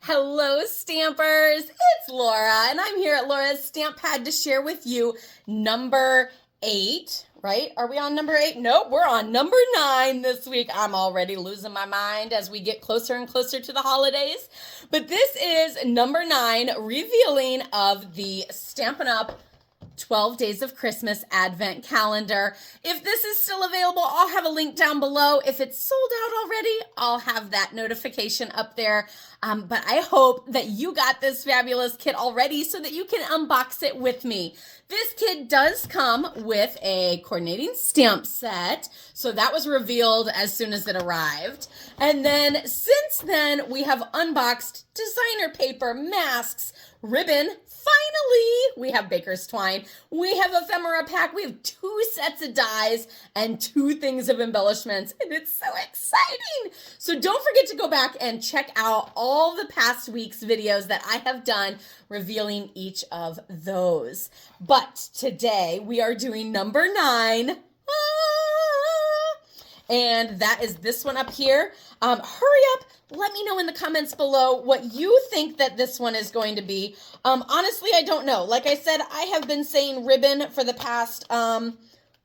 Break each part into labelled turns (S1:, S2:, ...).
S1: Hello, Stampers. It's Laura, and I'm here at Laura's StampPad to share with you number 8, right? Are we on number 8? Nope, we're on number 9 this week. I'm already losing my mind as we get closer and closer to the holidays. But this is number 9, revealing of the Stampin' Up! 12 Days of Christmas Advent Calendar. If this is still available, I'll have a link down below. If it's sold out already, I'll have that notification up there. But I hope that you got this fabulous kit already so that you can unbox it with me. This kit does come with a coordinating stamp set. So that was revealed as soon as it arrived. And then since then, we have unboxed designer paper, masks, ribbon. Finally, we have baker's twine, we have ephemera pack, we have 2 sets of dies and 2 things of embellishments, and it's so exciting. So don't forget to go back and check out all the past week's videos that I have done revealing each of those. But today we are doing number 9. And that is this one up here. Hurry up. Let me know in the comments below what you think that this one is going to be. Honestly, I don't know. Like I said, I have been saying ribbon for the past,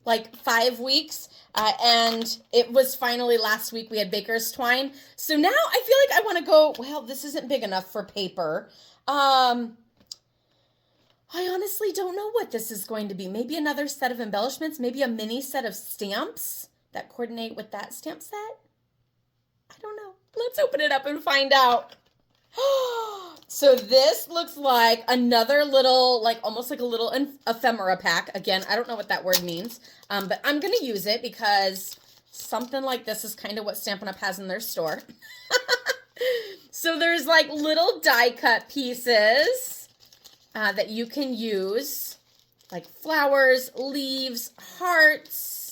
S1: like 5 weeks. And it was finally last week we had baker's twine. So now I feel like I want to go, well, this isn't big enough for paper. I honestly don't know what this is going to be. Maybe another set of embellishments, maybe a mini set of stamps that coordinate with that stamp set. I don't know. Let's open it up and find out. So this looks like another little, like almost like a little ephemera pack. Again, I don't know what that word means, but I'm going to use it because something like this is kind of what Stampin' Up! Has in their store. So there's like little die cut pieces that you can use, like flowers, leaves, hearts,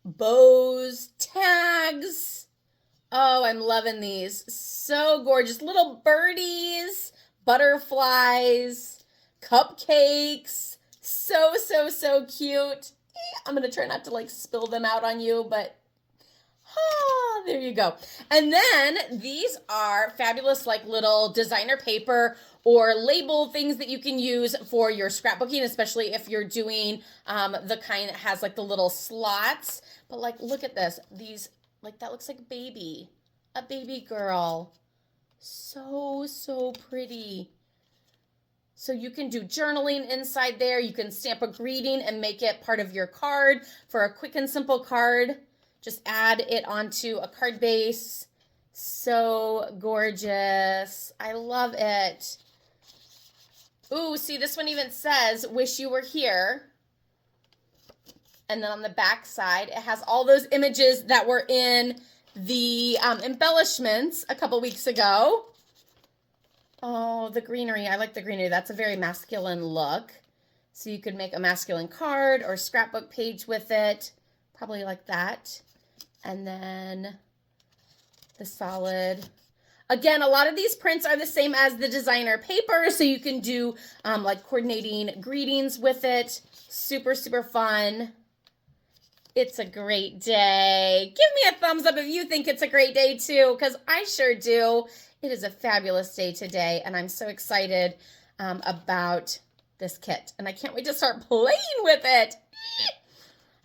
S1: bows, tags. Oh, I'm loving these. So gorgeous. Little birdies, butterflies, cupcakes. So, so, so cute. I'm going to try not to like spill them out on you, but there you go. And then these are fabulous like little designer paper or label things that you can use for your scrapbooking, especially if you're doing the kind that has like the little slots. But like, look at this. These, like that looks like a baby girl. So, so pretty. So you can do journaling inside there. You can stamp a greeting and make it part of your card for a quick and simple card. Just add it onto a card base. So gorgeous. I love it. Ooh, see, this one even says, wish you were here. And then on the back side, it has all those images that were in the embellishments a couple weeks ago. Oh, the greenery. I like the greenery. That's a very masculine look. So you could make a masculine card or scrapbook page with it. Probably like that. And then the solid. Again, a lot of these prints are the same as the designer paper, so you can do like coordinating greetings with it. Super, super fun. It's a great day. Give me a thumbs up if you think it's a great day too, because I sure do. It is a fabulous day today, and I'm so excited about this kit. And I can't wait to start playing with it.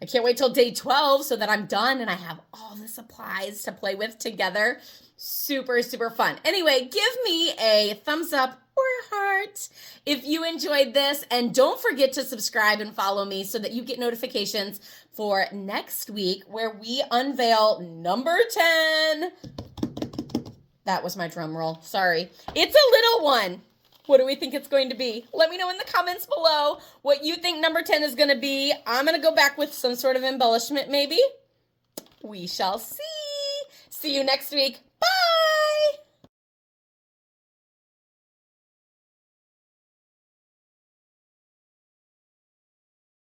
S1: I can't wait till day 12 so that I'm done and I have all the supplies to play with together. Super, super fun. Anyway, give me a thumbs up or a heart if you enjoyed this. And don't forget to subscribe and follow me so that you get notifications for next week where we unveil number 10. That was my drum roll. Sorry. It's a little one. What do we think it's going to be? Let me know in the comments below what you think number 10 is going to be. I'm going to go back with some sort of embellishment maybe. We shall see. See you next week.